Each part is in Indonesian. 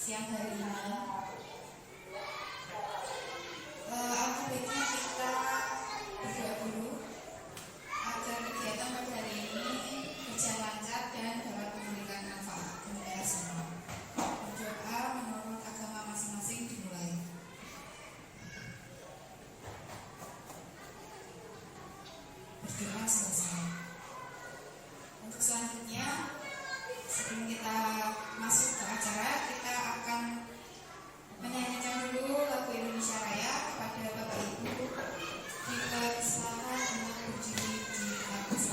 siang hari ini. Alangkah baiknya kita berdoa dulu agar kegiatan pada hari ini berjalan lancar dan dapat memberikan manfaat untuk kita semua. Berdoa menurut agama masing-masing dimulai. Berdoa selesai. Untuk selanjutnya, sebelum kita masuk ke acara, kita akan menyanyikan dulu lagu Indonesia Raya kepada Bapak Ibu di persilakan untuk berdiri di atas.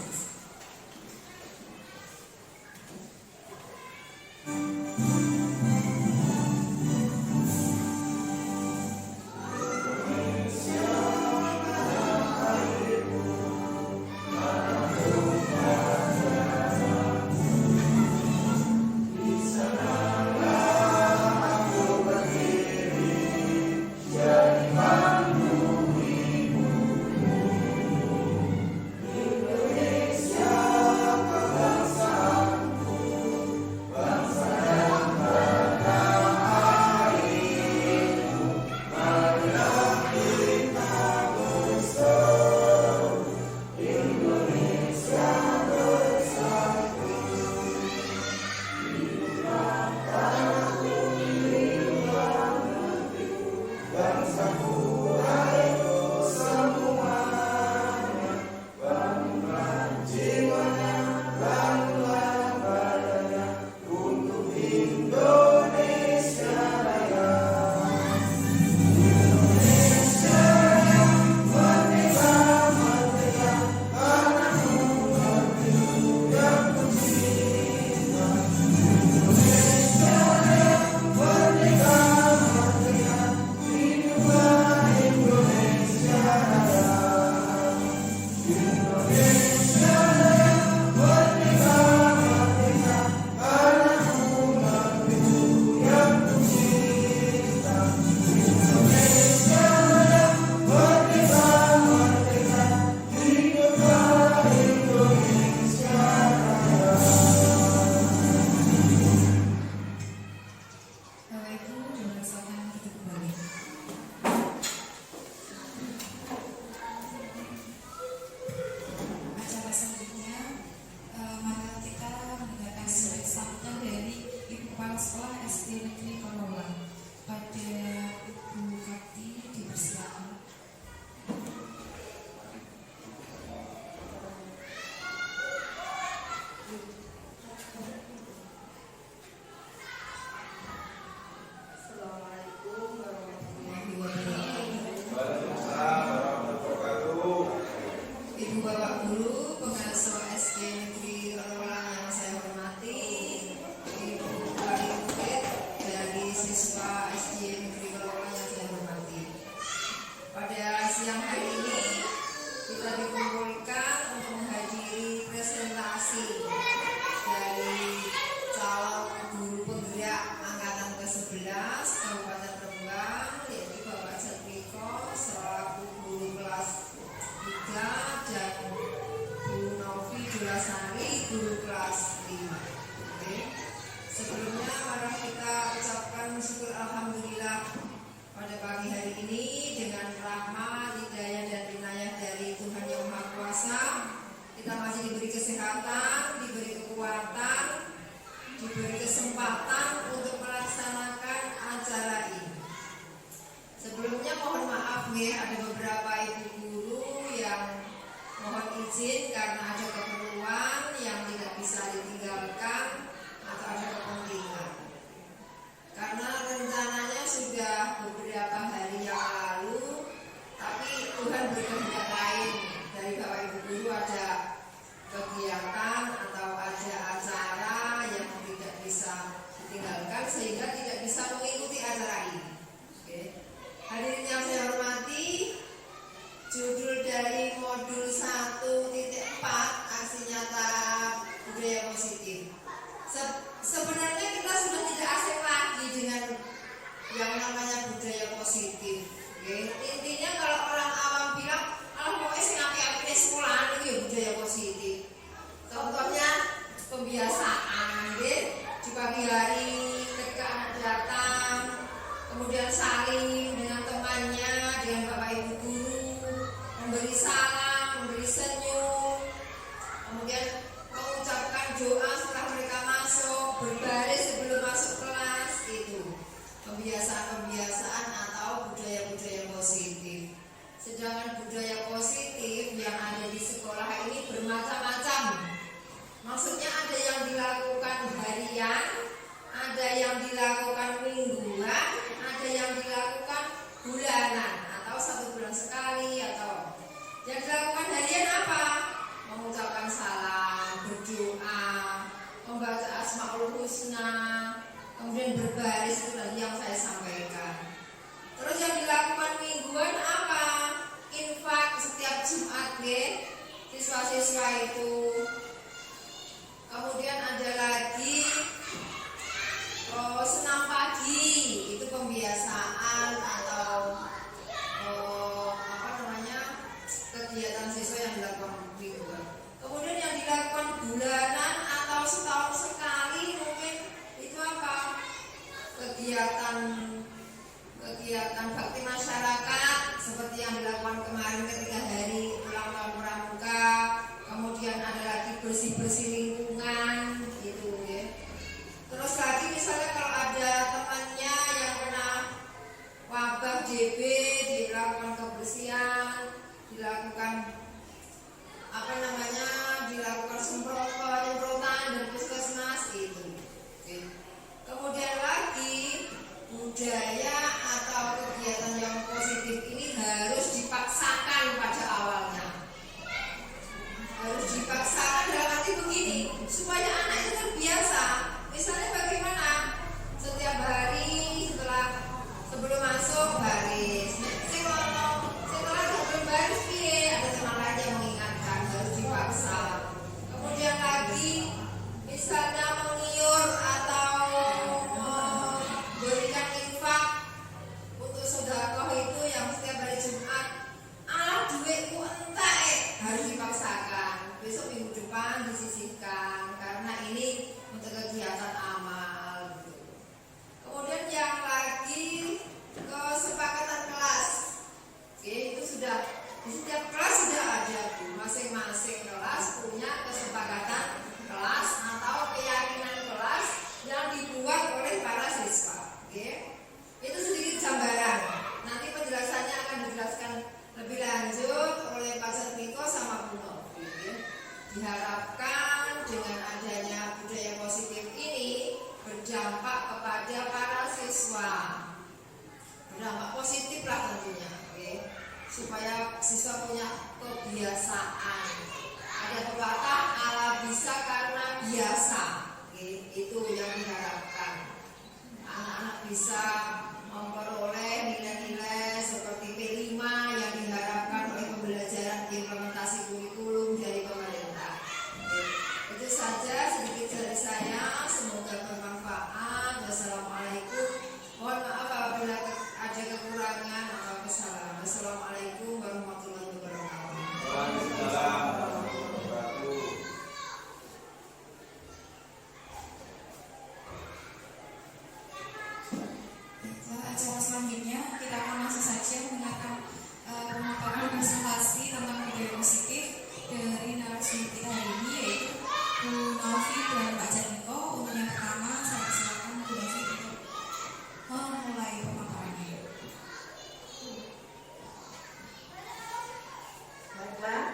Contohnya pembiasaan, di pagi hari ketika anak datang Kebiasaan-kebiasaan atau budaya-budaya positif. Sedangkan budaya positif yang ada di sekolah ini bermacam-macam. Maksudnya ada yang dilakukan harian, ada yang dilakukan mingguan, ada yang dilakukan bulanan atau 1 bulan sekali. Atau yang dilakukan harian apa? Mengucapkan salam, berdoa, membaca Asmaul Husna, kemudian berbaris, itu tadi yang saya sampaikan. Terus yang dilakukan mingguan apa? Infak setiap Jumat siswa-siswa itu. Kemudian ada lagi senam pagi, itu pembiasaan atau kegiatan siswa yang dilakukan mingguan. Kemudian yang dilakukan bulanan atau setahun sekali mungkin itu apa? Kegiatan bakti masyarakat seperti yang dilakukan kemarin ketika hari ulang tahun Pramuka. Kemudian ada lagi bersih-bersih lingkungan gitu ya. Terus lagi misalnya kalau ada temannya yang kena wabah DB, dilakukan kebersihan, dilakukan dilakukan semprotan dan puskesmas itu. Kemudian lagi budaya atau kegiatan yang positif ini harus dipaksakan pada awalnya. Harus dipaksakan dalam arti begini, supaya anak itu terbiasa. Misalnya bagaimana? Setiap hari sebelum masuk baris. Setelah sebelum baris ada teman lain yang mengingatkan, harus dipaksa. Kemudian lagi misalnya mengiur atau memberikan infak untuk sedekah itu yang setiap hari Jumat. Duitku entek, harus dipaksakan. Besok minggu depan disisihkan karena ini untuk kegiatan amal gitu. Kemudian yang lagi kesepakatan kelas. Oke, itu sudah di setiap kelas sudah ada tuh. Masing-masing kelas punya kesepakatan kelas atau keyakinan kelas yang dibuat oleh para siswa. Oke. Itu sedikit gambaran. Nanti penjelasannya akan dijelaskan lebih lanjut oleh Pak Setmiko sama Bu Novi. Diharapkan dengan adanya budaya positif ini berdampak kepada para siswa. Berdampak positif lah tentunya, oke? Supaya siswa punya kebiasaan. Ada pepatah ala bisa karena biasa, oke? Itu yang diharapkan. Anak-anak bisa memperoleh nilai-nilai seperti P5 yang diharapkan oleh pembelajaran implementasi kurikulum dari pemerintah. Itu saja sedikit dari saya, semoga bermanfaat. Wassalamualaikum. Mohon maaf apabila ada kekurangan atau kesalahan. Wassalamualaikum warahmatullahi wabarakatuh. Waalaikumsalam warahmatullahi wabarakatuh. Acara selanjutnya kita akan langsung saja mendengarkan pemaparan presentasi tentang budaya positif dari narasumber kita hari ini, yaitu Bu Novi dan Pak Setmiko. Untuk yang pertama saya silakan Bu Novi untuk memulai pemaparannya. Baiklah,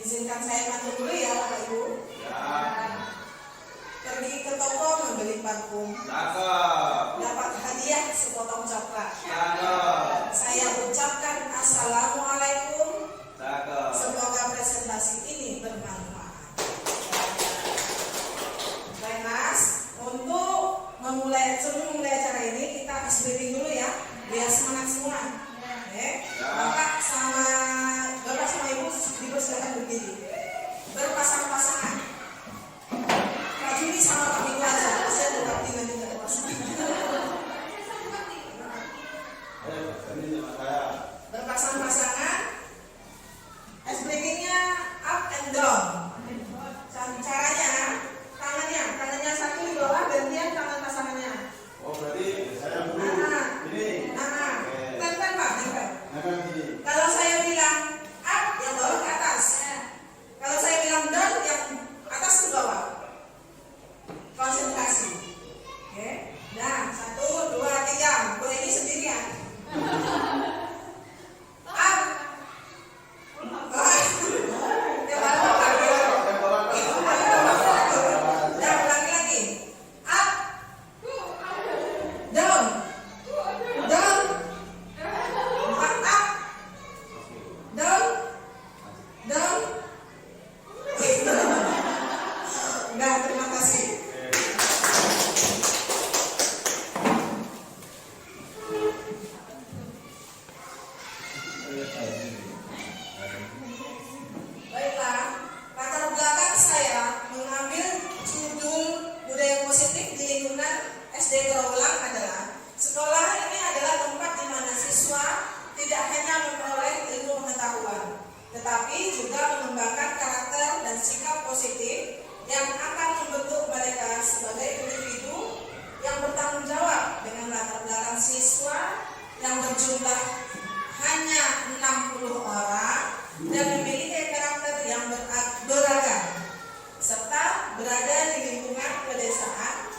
izinkan saya panggil dulu ya Bapak Ibu. Pergi ke toko membeli parfum, dapat hadiah sepotong coklat. Saya ucapkan assalamualaikum. Semoga presentasi ini bermanfaat. Baik Mas, untuk sebelum memulai acara ini kita kasih briefing dulu ya, biar semangat semua. Bapak sama Ibu dipersilakan berdiri, berpasang-pasangan. Ini sama Pak Miko aja, saya buka tinggal di atas. Berpasang-pasangan. Ice breakingnya up and down. Caranya, tangannya satu di bawah, gantian tangan pasangannya. Oh berarti saya dulu. Ini. Tempel SD Gerowlang adalah sekolah ini adalah tempat di mana siswa tidak hanya memperoleh ilmu pengetahuan, tetapi juga mengembangkan karakter dan sikap positif yang akan membentuk mereka sebagai individu yang bertanggung jawab dengan latar belakang siswa yang berjumlah hanya 60 orang dan memiliki karakter yang beragam serta berada di lingkungan pedesaan.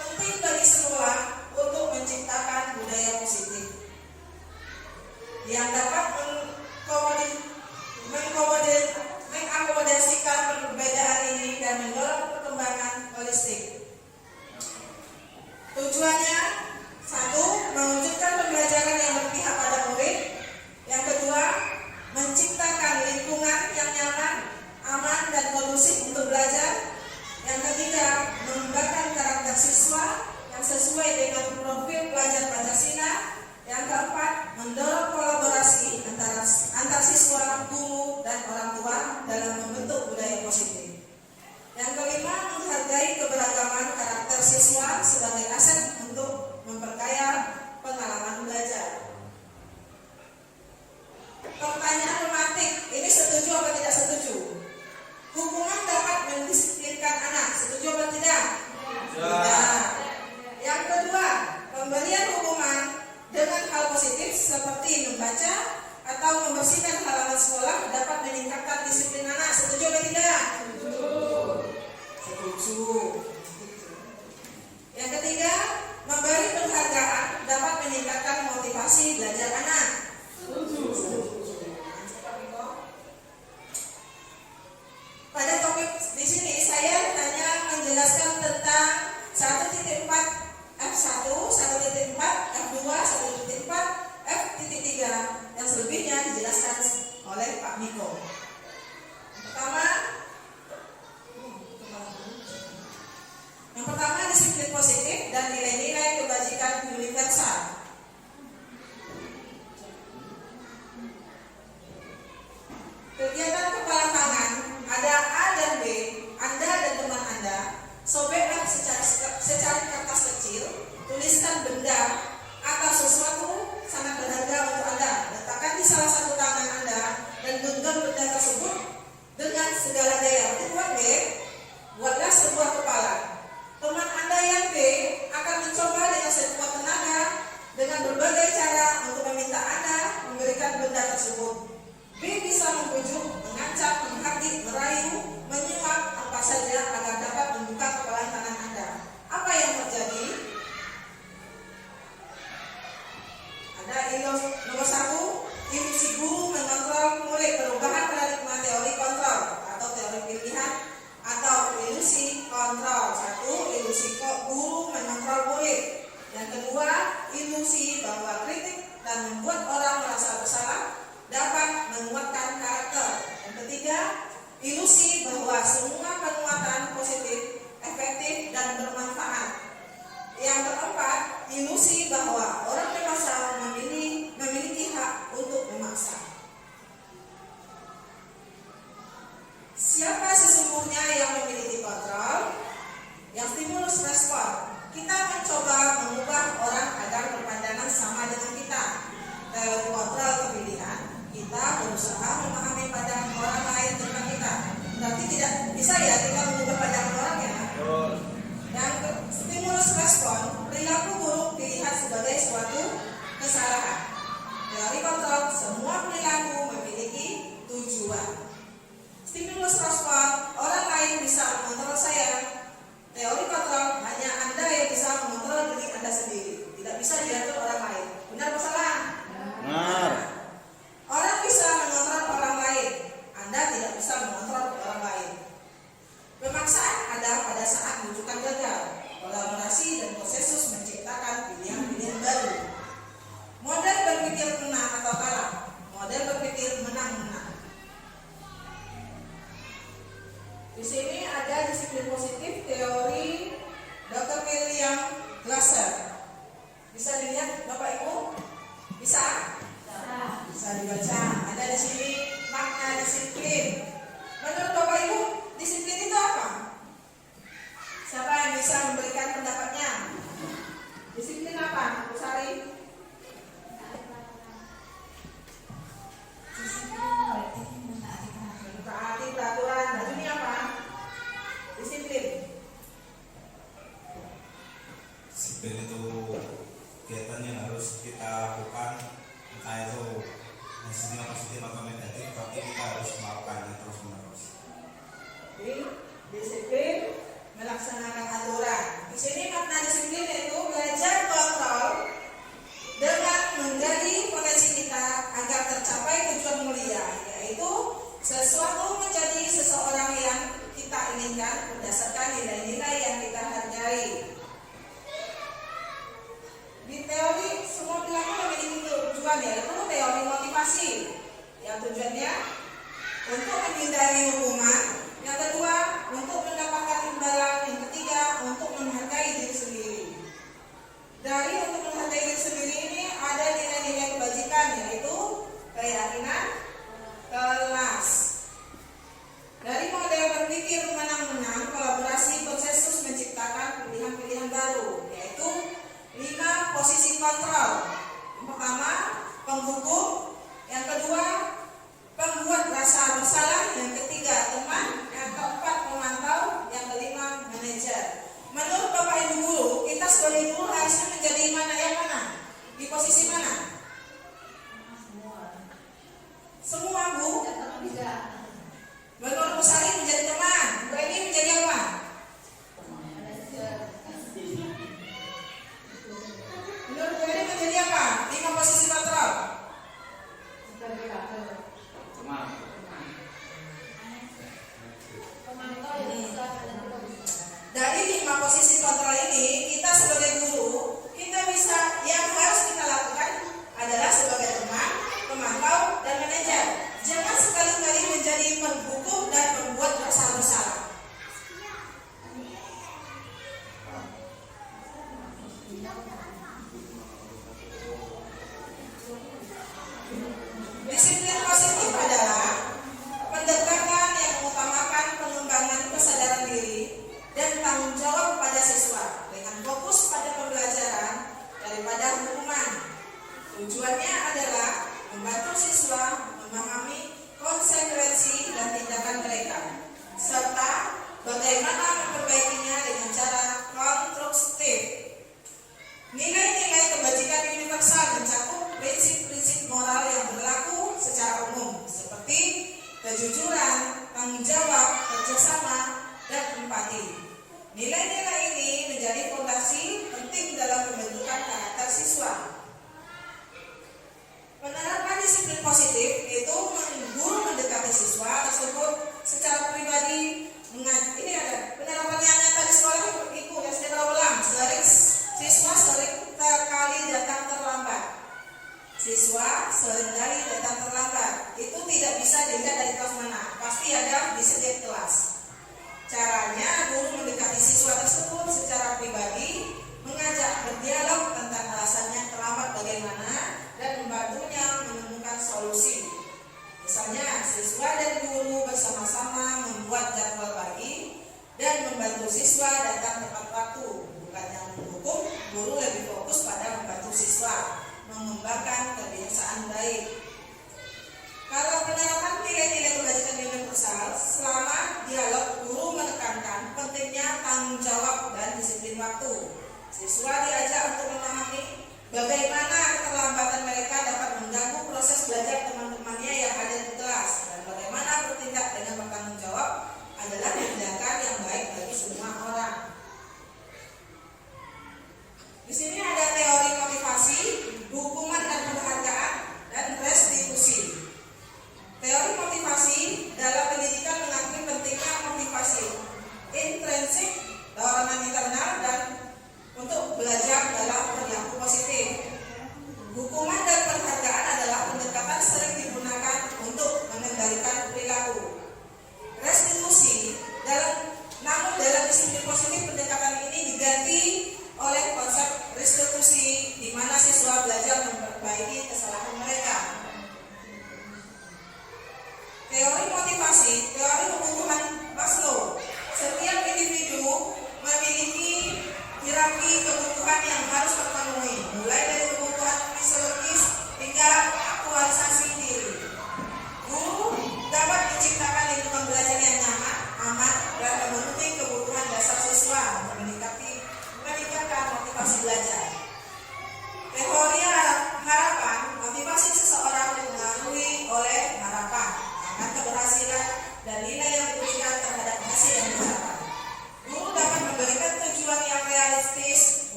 Penting bagi sekolah untuk menciptakan budaya positif yang dapat mengakomodasikan perbedaan ini dan mendorong perkembangan holistik. Tujuannya, satu, mewujudkan pembelajaran yang berpihak pada murid. Yang kedua, menciptakan lingkungan yang nyaman, aman, dan kondusif untuk belajar. Yang ketiga, mengembangkan karakter siswa yang sesuai dengan profil pelajar Pancasila. Yang keempat, mendorong kolaborasi antar siswa, guru, dan orang tua dalam membentuk budaya positif. Yang kelima, menghargai keberagaman karakter siswa sebagai aset untuk memperkaya pengalaman belajar. Pertanyaan normatif, ini setuju atau tidak setuju? Hukuman dapat mendisiplinkan anak, setuju atau tidak? Tidak. Yang kedua, pemberian hukuman dengan hal positif seperti membaca atau membersihkan halaman sekolah dapat meningkatkan disiplin anak, setuju atau tidak? Setuju. Yang ketiga, memberi penghargaan dapat meningkatkan motivasi belajar anak. Pada topik di sini saya hanya menjelaskan tentang 1.4 F1, 1.4 F2, 1.4 F.3. Yang selebihnya dijelaskan oleh Pak Miko. Yang pertama disiplin positif dan nilai-nilai kebajikan universal. Kegiatan kepala tangan, ada A dan B, Anda dan teman Anda, sobeklah secari kertas kecil, tuliskan benda atau sesuatu sangat berharga untuk Anda, letakkan di salah satu tangan Anda dan genggam benda tersebut dengan segala daya. Buat B, buatlah sebuah kepala. Teman Anda yang B akan mencoba dengan sekuat tenaga dengan berbagai cara untuk meminta Anda memberikan benda tersebut. B bisa membujuk, mengancam, menghardik, merayu, menyuap apa saja agar dapat membuka kepala tangan Anda. Apa yang terjadi? Ada nomor 1, ilusi guru mengontrol murid, perubahan paradigma teori kontrol atau teori pilihan atau ilusi kontrol. 1, ilusi guru mengontrol murid. Yang kedua, ilusi bahwa kritik dan membuat orang merasa bersalah dapat menguatkan karakter. Yang ketiga, ilusi bahwa semua penguatan positif, efektif, dan bermanfaat. Yang keempat, ilusi bahwa orang dewasa memiliki hak untuk memaksa. Siapa sesungguhnya yang memiliki kontrol? Yang stimulus respon. Kita mencoba mengubah orang agar berpandangan sama dengan kita. Teori kontrol pemilihan, kita berusaha memahami pandangan orang lain tentang kita. Berarti tidak bisa ya kita mengubah pandangan orang ya. Yang stimulus respon, perilaku buruk dilihat sebagai disiplin itu kegiatan yang harus kita lakukan, entah itu hasilnya positif atau negatif, tapi kita harus melakukannya terus menerus. Jadi disiplin melaksanakan aturan. Di sini makna disiplin yaitu belajar kontrol dengan menjadi potensi kita agar tercapai tujuan mulia, yaitu sesuatu menjadi seseorang yang kita inginkan berdasarkan nilai-nilai yang kita hargai. Di teori semua perilaku memiliki tujuan, yaitu teori motivasi yang tujuannya untuk menghindari hukuman, yang kedua untuk mendapatkan imbalan, yang ketiga untuk menghargai diri sendiri. Dari untuk menghargai diri sendiri ini ada nilai-nilai kebajikan, yaitu keyakinan, kelas. Dari model berpikir menang-menang, kolaborasi, konsensus menciptakan pilihan-pilihan baru, yaitu 5 posisi kontrol. Yang pertama, penghukum. Yang kedua, pembuat rasa bersalah. Yang ketiga, teman. Yang keempat, pemantau. Yang kelima, manajer. Menurut Bapak Ibu guru, kita sebagai guru harusnya menjadi mana yang mana? Di posisi mana? Semua, Bu. Menurut Bu Sari menjadi teman. Bu Eni menjadi apa? Menurut Bu Eni menjadi apa? 5 posisi kontrol. Dari 5 posisi kontrol ini, kita sebagai guru, kita bisa, yang harus kita lakukan adalah sebagai teman, pemantau, dan manajer. Jangan sekali-kali menjadi penghukum dan pembuat rasa bersalah. Disiplin positif adalah pendekatan yang mengutamakan pengembangan kesadaran diri dan tanggung jawab pada siswa dengan fokus pada pembelajaran daripada hukuman. Tujuannya adalah membantu siswa memahami konsekuensi dan tindakan mereka, serta bagaimana memperbaikinya dengan cara konstruktif. Nilai-nilai kebajikan universal mencakup prinsip-prinsip moral yang berlaku secara umum, seperti kejujuran, tanggung jawab, kerjasama, dan empati. Nilai-nilai ini menjadi fondasi penting dalam pembentukan karakter siswa. Penerapan disiplin positif itu guru mendekati siswa tersebut secara pribadi. Ini ada penerapannya nyata di sekolah Ibu SD Trawulan. Siswa sering kali datang terlambat. Siswa seringkali datang terlambat. Itu tidak bisa dilihat dari kelas mana. Pasti ada di setiap kelas. Caranya guru mendekati siswa tersebut secara pribadi, mengajak berdialog tentang alasannya terlambat bagaimana, dan membantunya menemukan solusi. Misalnya, siswa dan guru bersama-sama membuat jadwal pagi dan membantu siswa datang tepat waktu. Bukan yang menghukum, guru lebih fokus pada membantu siswa mengembangkan kebiasaan baik. Kalau penerapan nilai-nilai kebajikan universal, selama dialog guru menekankan pentingnya tanggung jawab dan disiplin waktu. Siswa diajak untuk memahami bagaimana keterlambatan mereka dapat mengganggu proses belajar teman-temannya yang hadir di kelas, dan bagaimana bertindak dengan bertanggung jawab adalah tindakan yang baik bagi semua orang. Di sini ada teori motivasi, hukuman dan penghargaan, dan restitusi. Teori motivasi dalam pendidikan mengakui pentingnya motivasi intrinsik, dorongan internal, dan untuk belajar dalam perilaku positif. Hukuman dan penghargaan adalah pendekatan sering digunakan untuk mengendalikan perilaku. Restitusi namun dalam disiplin positif pendekatan ini diganti oleh konsep restitusi, di mana siswa belajar memperbaiki kesalahan mereka. Teori motivasi, teori kebutuhan Maslow. Setiap individu memiliki hierarki kebutuhan yang harus terpenuhi, mulai dari kebutuhan fisiologis hingga aktualisasi diri. Guru dapat menciptakan lingkungan belajar yang nyaman, aman, dan memenuhi kebutuhan dasar siswa untuk meningkatkan motivasi belajar.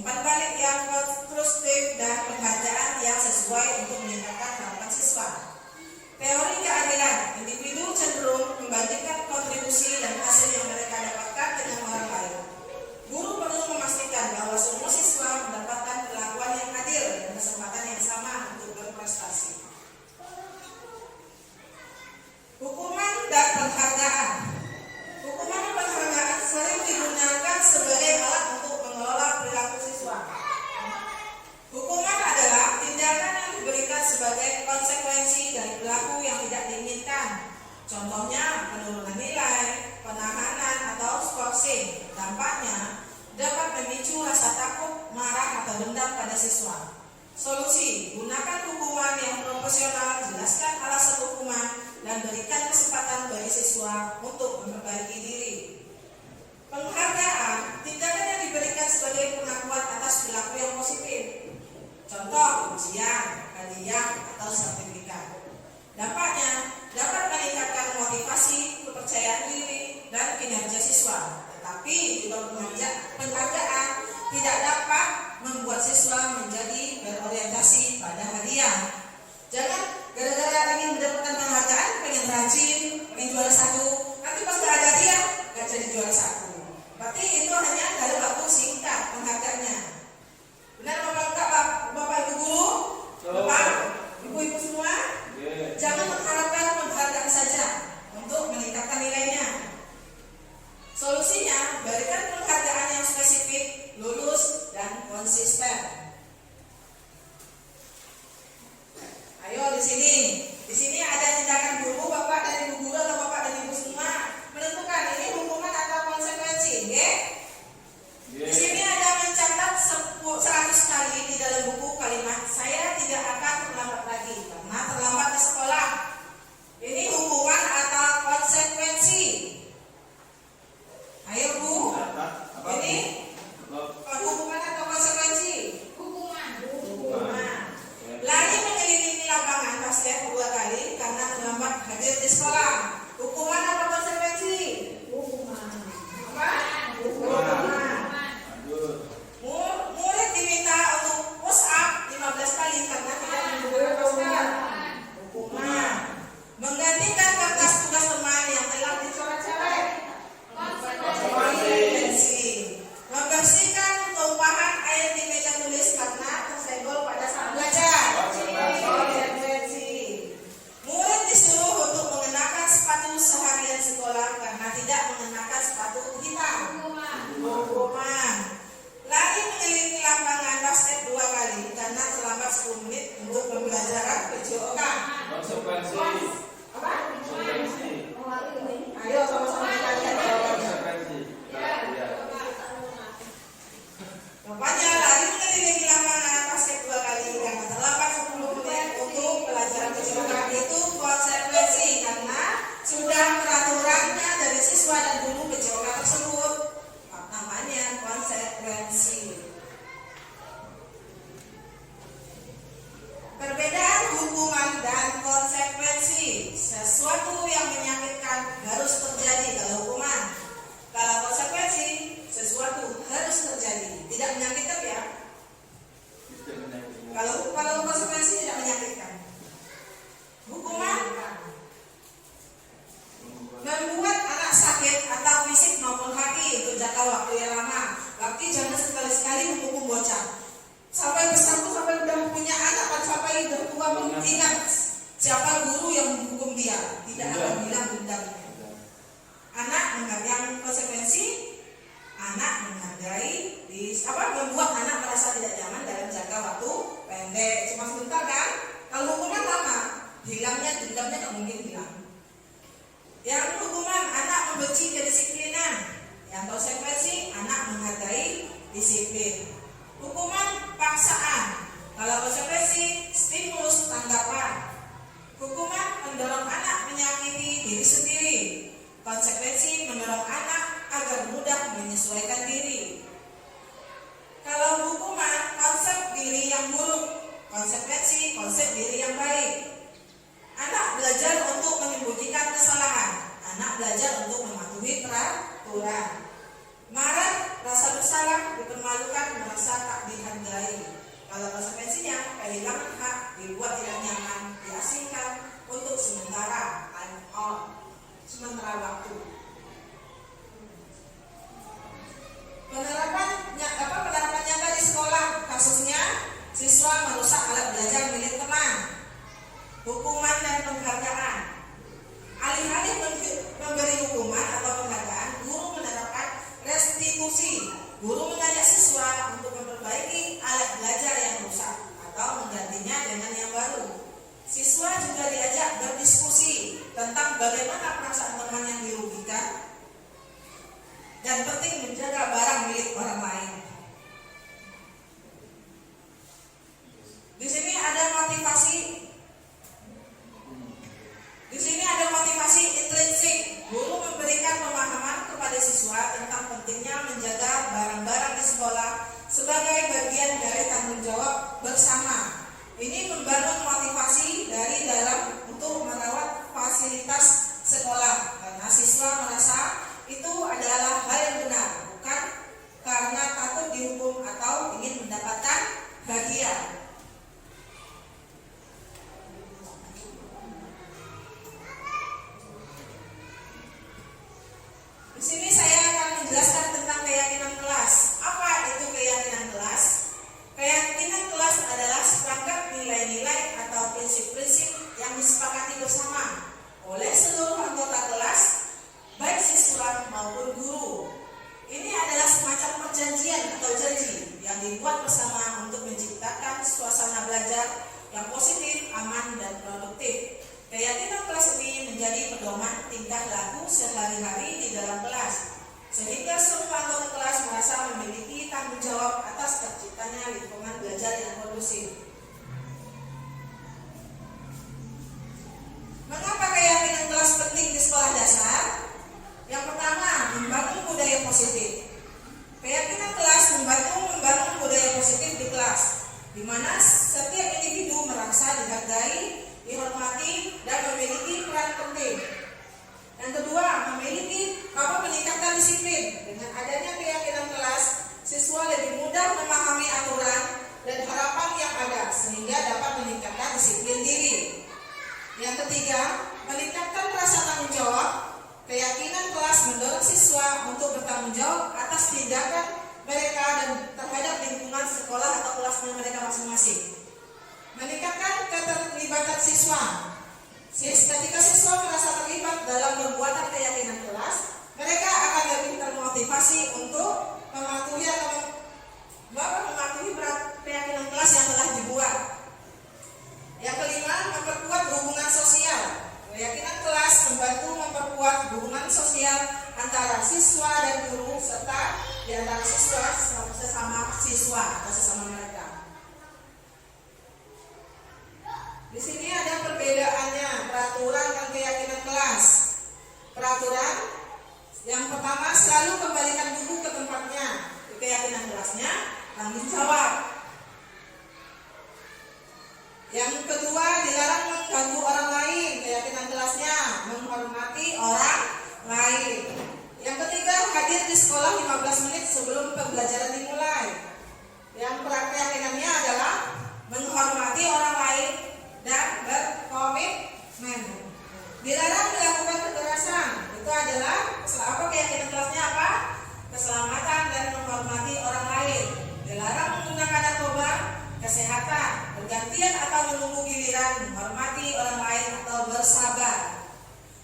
umpan balik yang konstruktif, dan penghargaan yang sesuai untuk meningkatkan harapan siswa. Teori keadilan, individu cenderung membandingkan kontribusi dan hasil yang mereka dapatkan dengan orang lain. Guru perlu memastikan bahwa semua siswa mendapatkan perlakuan yang adil dan kesempatan yang sama untuk berprestasi. Hukuman dan penghargaan. Hukuman dan penghargaan sering digunakan sebagai alat untuk mengelola perilaku siswa. Hukuman adalah tindakan yang diberikan sebagai konsekuensi dari perilaku yang tidak diinginkan. Contohnya penurunan nilai, penahanan, atau skorsing. Dampaknya dapat memicu rasa takut, marah, atau dendam pada siswa. Solusi: gunakan hukuman yang proporsional, jelaskan alasan hukuman, dan berikan kesempatan bagi siswa untuk memperbaiki diri. Penghargaan, tindakan yang diberikan sebagai pengakuan atas perilaku yang positif. Contoh, ujian, hadiah, atau sertifikat. Dampaknya dapat meningkatkan motivasi, kepercayaan diri, dan kinerja siswa. Tetapi juga penghargaan tidak dapat membuat siswa menjadi berorientasi pada hadiah. Jangan gara-gara ingin mendapatkan penghargaan, pengen rajin, pengen juara satu, nanti pas gak ada hadiah, gak jadi juara satu. Berarti itu hanya dalam waktu singkat penghargaannya. Benar Bapak Ibu Guru? Bapak, Ibu-Ibu semua? Jangan mengharapkan penghargaan saja untuk meningkatkan nilainya. Solusinya, berikan penghargaan yang spesifik, lulus, dan konsisten. Ayo di sini ada tindakan guru, Bapak dan Ibu Guru atau Bapak dan Ibu semua menentukan ini hukuman atau konsekuensi, oke? Di sini ada mencatat 100 kali di dalam buku kalimat saya tidak akan terlambat lagi karena terlambat ke sekolah. Ini hukuman atau konsekuensi? Ayo Bu, ini hukuman atau konsekuensi? Hukuman. Lari mengelilingi lapangan basket 2 kali karena terlambat hadir di sekolah. Hukuman atau konsekuensi? Hukuman. Apa? Hukuman. Murid diminta untuk push up 15 kali karena tidak menggunakan masker. Hukuman. Menggantikan kertas tugas teman yang telah dicoret-coret. Konsekuensi. Membersihkan tumpahan air di meja tulis karena tersenggol pada saat belajar. Konsekuensi. Murid disuruh untuk mengenakan sepatu seharian sekolah karena tidak mengenakan sepatu hitam. Hukuman. Lari mengelilingi lapangan basket 2 kali karena terlambat 10 menit untuk pembelajaran PJOK. Konsekuensi. Apa? Konsekuensi. Ayo sama-sama kita lihat jawabannya. Konsekuensi. Jawabannya lari mengelilingi lapangan basket 2 kali karena terlambat 10 menit untuk pelajaran PJOK. Itu konsekuensi karena sudah peraturannya dari siswa dan guru PJOK tersebut. Namanya konsekuensi. Perbedaan hukuman dan konsekuensi. Sesuatu yang menyakitkan harus terjadi kalau hukuman. Kalau konsekuensi, sesuatu harus terjadi. Tidak menyakitkan ya. Kalau konsekuensi tidak menyakitkan. Hukuman membuat anak sakit atau fisik maupun hati untuk jangka waktu yang lama. Berarti jangan sekali-sekali menghukum bocah. Sampai besar pun, sampai udah punya anak atau sampai udah tua pun ingat siapa guru yang menghukum dia. Tidak akan bilang dendamnya. Anak yang konsekuensi, anak menghargai, membuat anak merasa tidak nyaman dalam jangka waktu pendek. Cuma sebentar kan? Kalau hukuman lama, hilangnya dendamnya tak mungkin hilang. Yang hukuman anak membenci kedisiplinan. Yang konsekuensi anak menghargai disiplin. Hukuman paksaan. Kalau konsekuensi stimulus tanggapan. Hukuman mendorong anak menyakiti diri sendiri. Konsekuensi mendorong anak agar mudah menyesuaikan diri. Kalau hukuman konsep diri yang buruk. Konsekuensi konsep diri yang baik. Anak belajar untuk menyembunyikan kesalahan. Anak belajar untuk mematuhi peraturan. Marah, rasa bersalah, dipermalukan, merasa tak siswa merusak alat belajar milik teman. Hukuman dan penghargaan. Alih-alih memberi hukuman atau penghargaan, guru menerapkan restitusi. Guru mengajak siswa untuk memperbaiki alat belajar yang rusak atau menggantinya dengan yang baru. Siswa juga diajak berdiskusi tentang bagaimana perasaan teman yang dirugikan dan penting menjaga barang milik orang lain. Di sini ada motivasi. Di sini ada motivasi intrinsik. Guru memberikan pemahaman kepada siswa tentang pentingnya menjaga barang-barang di sekolah sebagai bagian dari tanggung jawab bersama. Ini membangun motivasi dari dalam untuk merawat fasilitas sekolah karena siswa merasa itu adalah hal yang benar, bukan karena takut dihukum atau ingin mendapatkan hadiah. Di sini saya akan menjelaskan tentang keyakinan kelas. Apa itu keyakinan kelas? Keyakinan kelas adalah seperangkat nilai-nilai atau prinsip-prinsip yang disepakati bersama oleh seluruh anggota kelas, baik siswa maupun guru. Ini adalah semacam perjanjian atau janji yang dibuat bersama untuk menciptakan suasana belajar yang positif, aman, dan produktif. Keyakinan kelas ini menjadi pedoman tingkah laku sehari-hari di dalam kelas, sehingga semua anggota kelas merasa memiliki tanggung jawab atas terciptanya lingkungan belajar yang kondusif. Mengapa keyakinan kelas penting di sekolah dasar? Yang pertama, membangun budaya positif. Keyakinan kelas membangun budaya positif di kelas, di mana setiap individu merasa dihargai, dihormati, dan memiliki peran penting. Yang kedua, meningkatkan disiplin. Dengan adanya keyakinan kelas, siswa lebih mudah memahami aturan dan harapan yang ada, sehingga dapat meningkatkan disiplin diri. Yang ketiga, meningkatkan rasa tanggung jawab. Keyakinan kelas mendorong siswa untuk bertanggung jawab atas tindakan mereka dan terhadap lingkungan sekolah atau kelasnya mereka masing-masing. Meningkatkan keterlibatan siswa. Ketika siswa merasa terlibat dalam perbuatan keyakinan kelas, mereka akan lebih termotivasi untuk mematuhi keyakinan kelas yang telah dibuat. Yang kelima, memperkuat hubungan sosial. Keyakinan kelas membantu memperkuat hubungan sosial antara siswa dan guru serta di antara siswa sesama siswa atau sesama mereka. Di sini ada perbedaannya peraturan dan keyakinan kelas. Peraturan yang pertama, selalu kembalikan buku ke tempatnya. Di keyakinan kelasnya, tanggung jawab. Yang kedua, dilarang mengganggu orang lain. Keyakinan kelasnya, menghormati orang lain. Yang ketiga, hadir di sekolah 15 menit sebelum pembelajaran dimulai. Yang keyakinannya adalah menghormati orang lain dan berkomitmen. Dilarang melakukan kekerasan. Itu adalah keyakinan kelasnya apa? Keselamatan dan menghormati orang lain. Dilarang menggunakan narkoba, kesehatan, bergantian atau menunggu giliran, menghormati orang lain atau bersabar.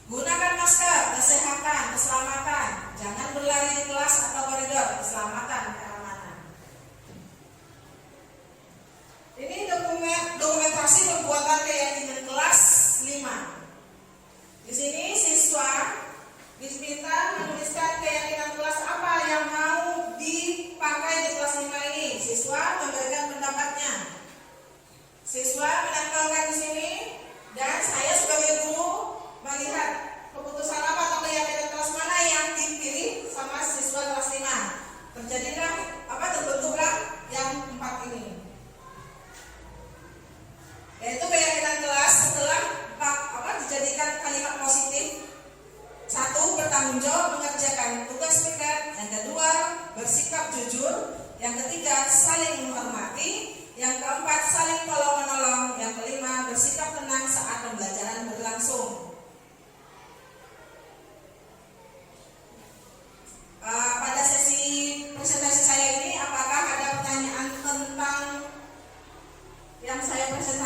Gunakan masker, kesehatan, keselamatan. Jangan berlari di kelas atau koridor, keselamatan, keamanan. Ini dokumentasi pembuatan keyakinan kelas 5. Di sini siswa diminta menuliskan keyakinan kelas apa yang mau dipakai di kelas 5 ini. Siswa memberikan pendapatnya. Siswa menempelkan di sini, dan saya sebagai guru melihat keputusan apa atau keyakinan kelas mana yang dipilih sama siswa kelas 5. Terjadilah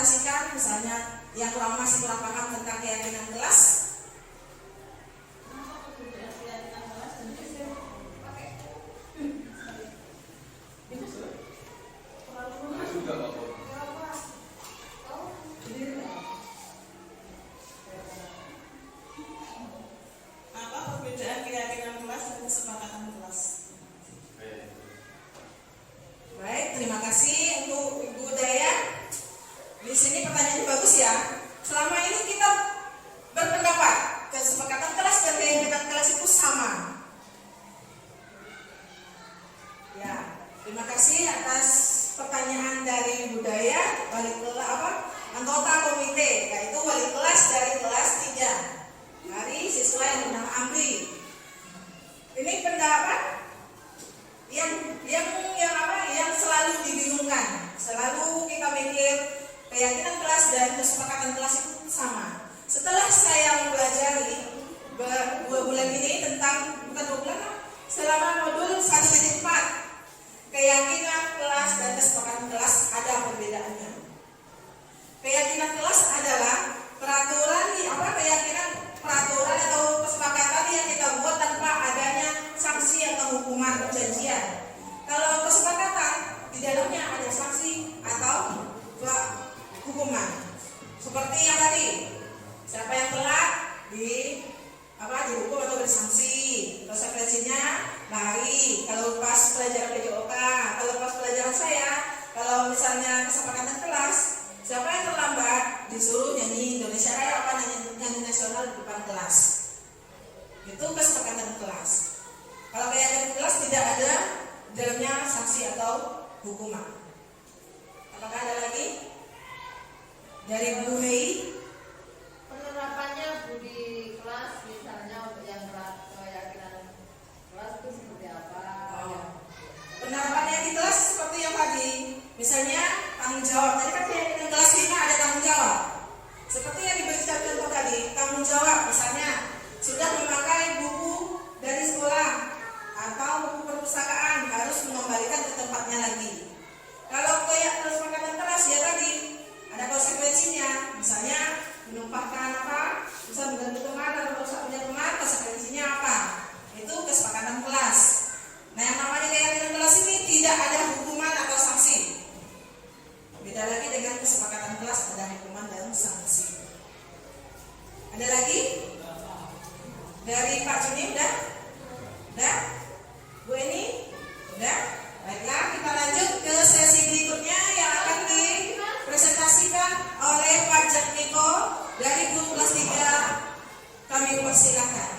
presentasikan, misalnya yang masih kurang paham tentang keyakinan kelas. Juga Bapak. Apa perbedaan keyakinan kelas dan kesepakatan kelas? Baik, terima kasih untuk Ibu Daya. Di sini pertanyaannya bagus ya. Selama ini kita berpendapat kesepakatan kelas dan keyakinan kelas itu sama. Ya, terima kasih atas pertanyaan dari Ibu Daya, wali kelas anggota komite, yaitu wali kelas dari kelas 3 dari siswa yang bernama Amri. Ini pendapat yang selalu dibingungkan. Selalu kita mikir keyakinan kelas dan kesepakatan kelas itu sama. Setelah saya mempelajari 2 bulan ini tentang, bukan 2 bulan, selama modul 1.4, keyakinan kelas dan kesepakatan kelas ada perbedaannya. Keyakinan kelas adalah peraturan atau kesepakatan yang kita buat tanpa adanya sanksi atau hukuman perjanjian. Kalau kesepakatan di dalamnya ada sanksi atau hukuman. Seperti yang tadi, siapa yang telat dihukum atau bersanksi. Konsekuensinya lari. Kalau pas pelajaran PJOK, kalau pas pelajaran saya, kalau misalnya kesepakatan kelas, siapa yang terlambat disuruh nyanyi Indonesia Raya nyanyi nasional di depan kelas. Itu kesepakatan kelas. Kalau keyakinan kelas tidak ada dalamnya sanksi atau hukuman. Apakah ada lagi? Dari Bu Hei. Penerapannya di kelas, misalnya untuk yang keyakinan kelas itu seperti apa? Penerapannya di kelas seperti yang tadi. Misalnya tanggung jawab. Tadi kan keyakinan kelas 5 ada tanggung jawab. Seperti yang diberikan contoh tadi, tanggung jawab. Misalnya sudah memakai buku dari sekolah atau buku perpustakaan, harus mengembalikan ke tempatnya lagi. Kalau kesepakatan kelas ya tadi ada konsekuensinya. Misalnya menumpahkan bisa mengganti teman atau merusak punya teman, konsekuensinya apa? Itu kesepakatan kelas. Nah, yang namanya keyakinan kelas ini tidak ada hukuman atau sanksi. Beda lagi dengan kesepakatan kelas, ada hukuman dan sanksi. Ada lagi? Dari Pak Juni udah? Udah? Bu Eni? Udah? Baiklah, kita lanjut ke sesi berikutnya yang akan dipresentasikan oleh Pak Jatmiko dari guru kelas 3. Kami persilakan.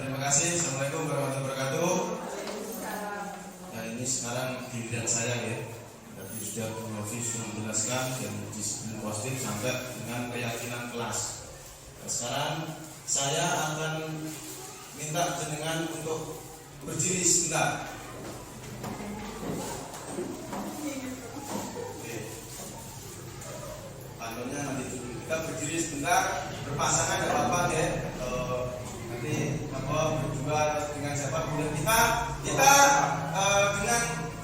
Terima kasih. Assalamualaikum warahmatullahi wabarakatuh. Nah, ini sekarang giliran saya ya. Tadi sudah Bu Novi sudah menjelaskan dari disiplin positif sampai dengan keyakinan kelas. Nah, sekarang saya akan minta jenengan untuk berdiri sebentar. Oke. Pantunnya nanti dulu. Kita berdiri sebentar, berpasangan tidak apa-apa ya. Nanti berdua dengan siapa kemudian kita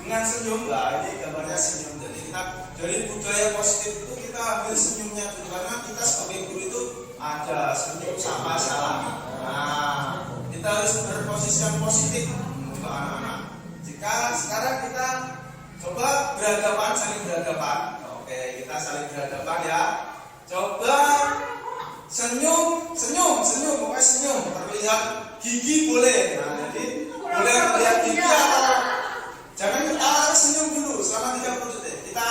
dengan senyum lah, ini gambarnya senyum. Jadi kita dari budaya positif itu kita ambil senyumnya dulu, karena kita sebagai guru itu ada senyum sama salam. Nah, kita harus berposisi yang positif untuk anak-anak. Jika sekarang kita coba berhadapan, saling berhadapan. Oke, kita saling berhadapan ya. Coba senyum, pokoknya senyum. Terlihat gigi boleh. Nah, jadi boleh melihat gigi atau jangan senyum dulu selama 30 detik. Kita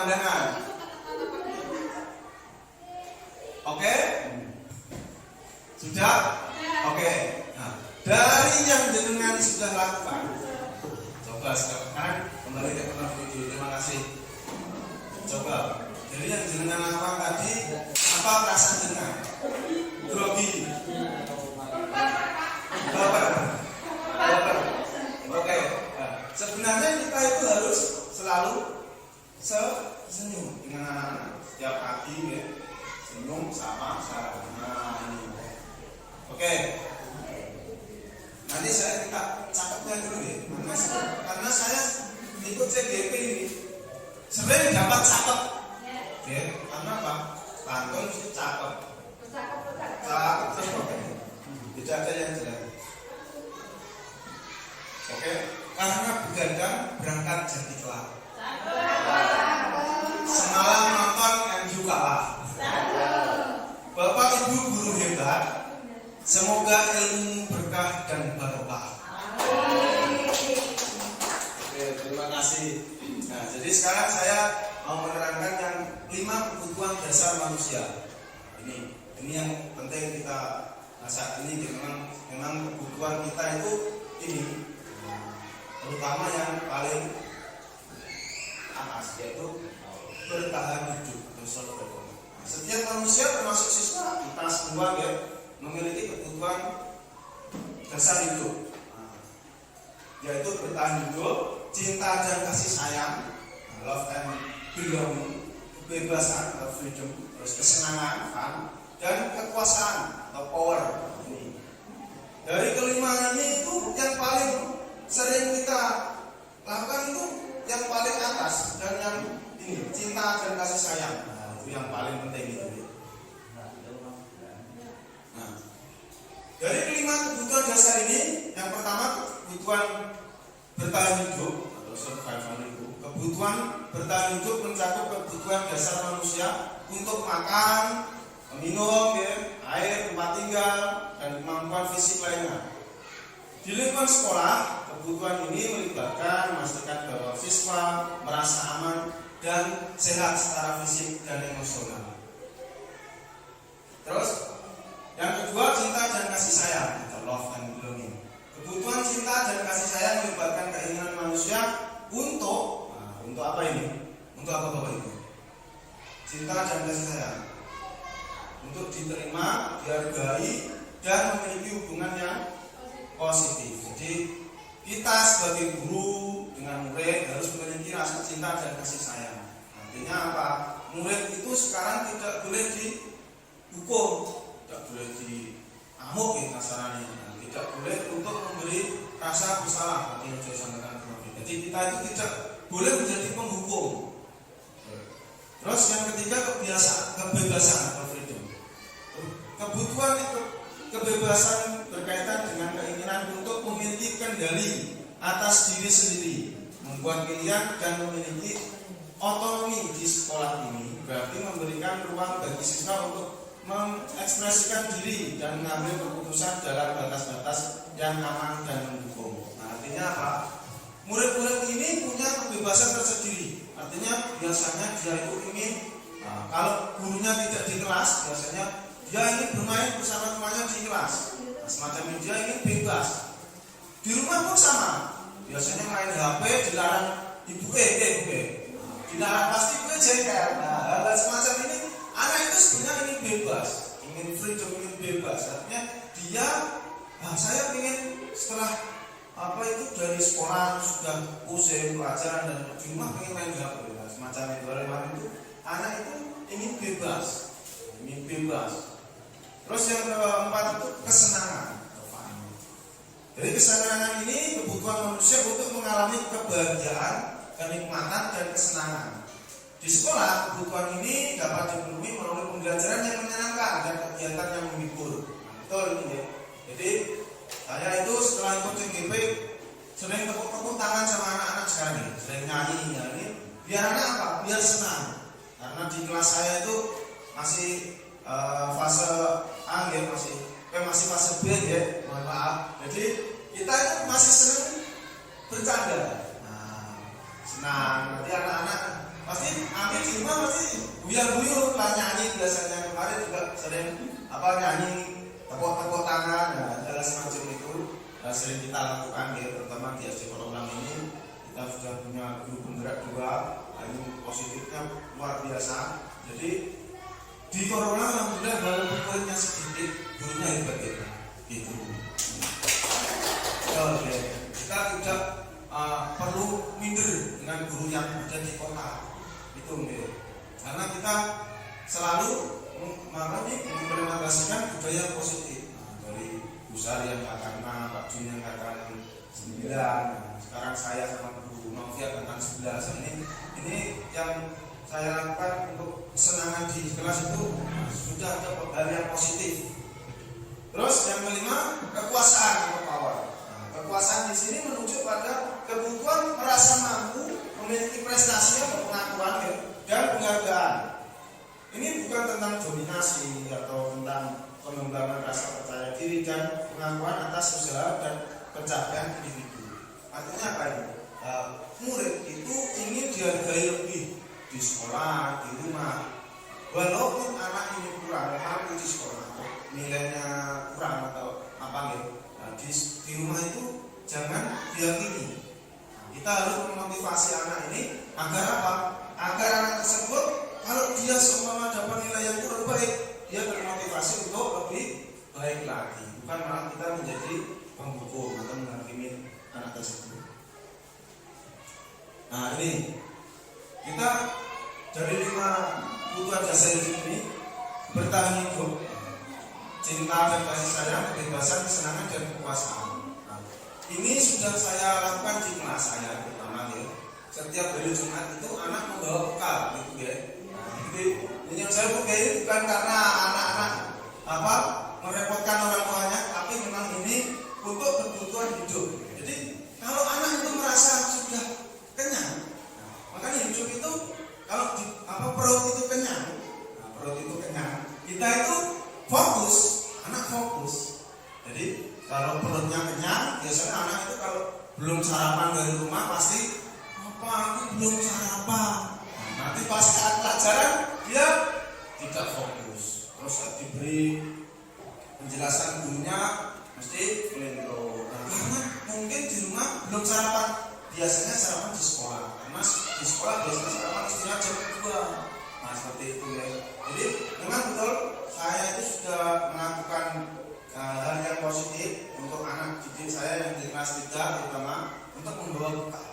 pandangan. Oke? Sudah? Oke. Nah, dari yang jenengan sudah lakukan, coba sekarang kembali ke video. Terima kasih. Coba dari yang jenengan lakukan tadi, apa perasaan jenengan? Grogi. Baper. Oke. Nah, sebenarnya kita itu harus selalu senyum dengan anak-anak. Setiap pagi ya, senyum sama. Nah, ini. Oke. Nanti saya minta catatnya dulu ya. Karena saya ikut CGP ini sering dapat catat. Ya, karena apa? Pantun itu cakep. Cakep. Tidak ada yang jelek. Oke, karena begadang berangkat jadi kelak. Semalam nonton MU kalah. Bapak Ibu guru hebat, semoga ilmu berkah dan barokah. Oke, terima kasih. Nah, jadi sekarang saya mau menerangkan yang 5 kebutuhan dasar manusia. Ini yang penting kita saat ini memang kebutuhan kita itu ini, terutama yang paling atas yaitu bertahan hidup atau survival. Setiap manusia termasuk siswa kita semua ya memiliki kebutuhan dasar hidup, yaitu bertahan hidup, cinta dan kasih sayang, love and belonging, kebebasan atau freedom, terus kesenangan, fun, dan kekuasaan atau power. Dari kelima ini itu yang paling sering kita lakukan itu yang paling atas, dan yang ini cinta dan kasih sayang. Nah, itu yang paling penting itu. Nah, dari kelima kebutuhan dasar ini, yang pertama kebutuhan bertahan hidup atau survival itu. Kebutuhan bertahan hidup mencakup kebutuhan dasar manusia untuk makan, minum, ya, air, tempat tinggal, dan kemampuan fisik lainnya. Di lingkungan sekolah, kebutuhan ini melibatkan memastikan bahwa siswa merasa aman dan sehat secara fisik dan emosional. Terus, yang kedua, cinta dan kasih sayang atau love and belonging. Kebutuhan cinta dan kasih sayang melibatkan keinginan manusia untuk apa ini? Untuk apa Bapak Ibu? Cinta dan kasih sayang. Untuk diterima, dihargai, dan memiliki hubungan yang positif. Jadi kita sebagai guru dengan murid harus memiliki rasa cinta dan kasih sayang. Artinya apa? Murid itu sekarang tidak boleh dihukum, tidak boleh diamuk ya kasarannya, tidak boleh untuk memberi rasa bersalah. Jadi kita itu tidak boleh menjadi penghukum. Terus yang ketiga kebebasan atau freedom. Kebutuhan kebebasan berkaitan dengan keinginan untuk memiliki kendali atas diri sendiri, membuat pilihan dan memiliki otonomi di sekolah ini. Berarti memberikan ruang bagi siswa untuk mengekspresikan diri dan mengambil keputusan dalam batas-batas yang aman dan mendukung. Nah, artinya apa? Murid-murid ini punya kebebasan tersendiri. Artinya biasanya dia itu ingin, kalau gurunya tidak di kelas, biasanya dia ingin bermain bersama temannya di kelas. Nah, semacam ini dia ingin bebas. Di rumah pun sama. Biasanya main HP dilarang ibu dilarang pasti gue jengkel. Nah, hal semacam ini anak itu sebenarnya ingin bebas, ingin freedom, ingin bebas. Artinya dia, saya ingin setelah dari sekolah sudah pusing pelajaran dan di rumah pengen main HP. Nah, semacam itu anak itu ingin bebas, Terus yang keempat itu kesenangan. Dari kesenangan ini kebutuhan manusia untuk mengalami kebahagiaan, kenikmatan dan kesenangan. Di sekolah kebutuhan ini dapat dipenuhi melalui pembelajaran yang menyenangkan dan kegiatan yang menghibur. Betul ini ya. Jadi saya itu setelah ikut CGP sering tepuk-tepuk tangan sama anak-anak sekarang ini, sering nyanyi. Biar anak apa? Biar senang. Karena di kelas saya itu masih fase A ya, masih fase B ya, mohon maaf. Jadi kita itu masih sering bercanda. Nah, senang. Nanti anak-anak pas pasti Ami di rumah pasti buyar-buyur lah nyanyi biasanya. Kemarin juga sering nyanyi tepuk-tepuk tangan, nah adalah semacam itu sering kita lakukan ya, terutama di SD Program ini kita sudah punya guru penggerak 2, ini positifnya luar biasa. Jadi di Corona alhamdulillah walaupun muridnya sedikit, gurunya hebat ya, gitu. Oke, kita tidak perlu minder dengan guru yang ada di kota itu ya. Karena kita selalu mengimplementasikan budaya positif. Dari Bu Sari yang katakan, Pak Jun yang katakan 9, sekarang saya sama Bu Novia katakan 11. Ini yang saya lakukan untuk kesenangan di kelas itu sudah ada hal yang positif. Terus yang kelima, kekuasaan atau power. Kekuasaan di sini menunjuk pada kebutuhan merasa mampu memiliki prestasi atau pengakuan dan penghargaan. Ini bukan tentang dominasi atau tentang pengembangan rasa percaya diri dan pengakuan atas usaha dan pencapaian individu. Artinya apa ini? Murid itu ingin dihargai lebih di sekolah, di rumah. Walaupun anak ini kurang mampu di sekolah, nilainya kurang atau apa gitu. Di rumah itu jangan diyakini. Kita harus memotivasi anak ini agar apa? Agar anak tersebut kalau dia seumpama dapat nilai yang kurang baik, dia termotivasi untuk lebih baik lagi. Bukan malah kita menjadi penghukum atau menghakimi anak tersebut. Nah ini kita dari 5 kebutuhan dasar ini bertahan hidup, cinta dan kasih sayang, kebebasan, kesenangan dan kekuasaan. Nah, ini sudah saya lakukan di kelas saya pertama ya. Setiap hari Jumat itu anak membawa bekal gitu ya. Jadi ini yang saya pakai bukan karena anak-anak merepotkan orang tuanya, tapi memang ini untuk kebutuhan hidup. Jadi kalau anak itu merasa sudah kenyang, makanya hidup itu kalau perut itu kenyang, kita itu fokus, anak fokus. Jadi kalau perutnya kenyang, biasanya anak itu kalau belum sarapan dari rumah pasti aku belum sarapan. Nanti pas saat pelajaran dia tidak fokus. Terus diberi penjelasan gurunya mesti melintro. Karena mungkin di rumah belum sarapan. Biasanya sarapan di sekolah. Karena di sekolah biasanya sarapan istirahat jam 2. Nah seperti itu ya. Jadi memang betul saya itu sudah melakukan hal yang positif untuk anak didik saya yang di kelas 3 terutama untuk membawa bekal.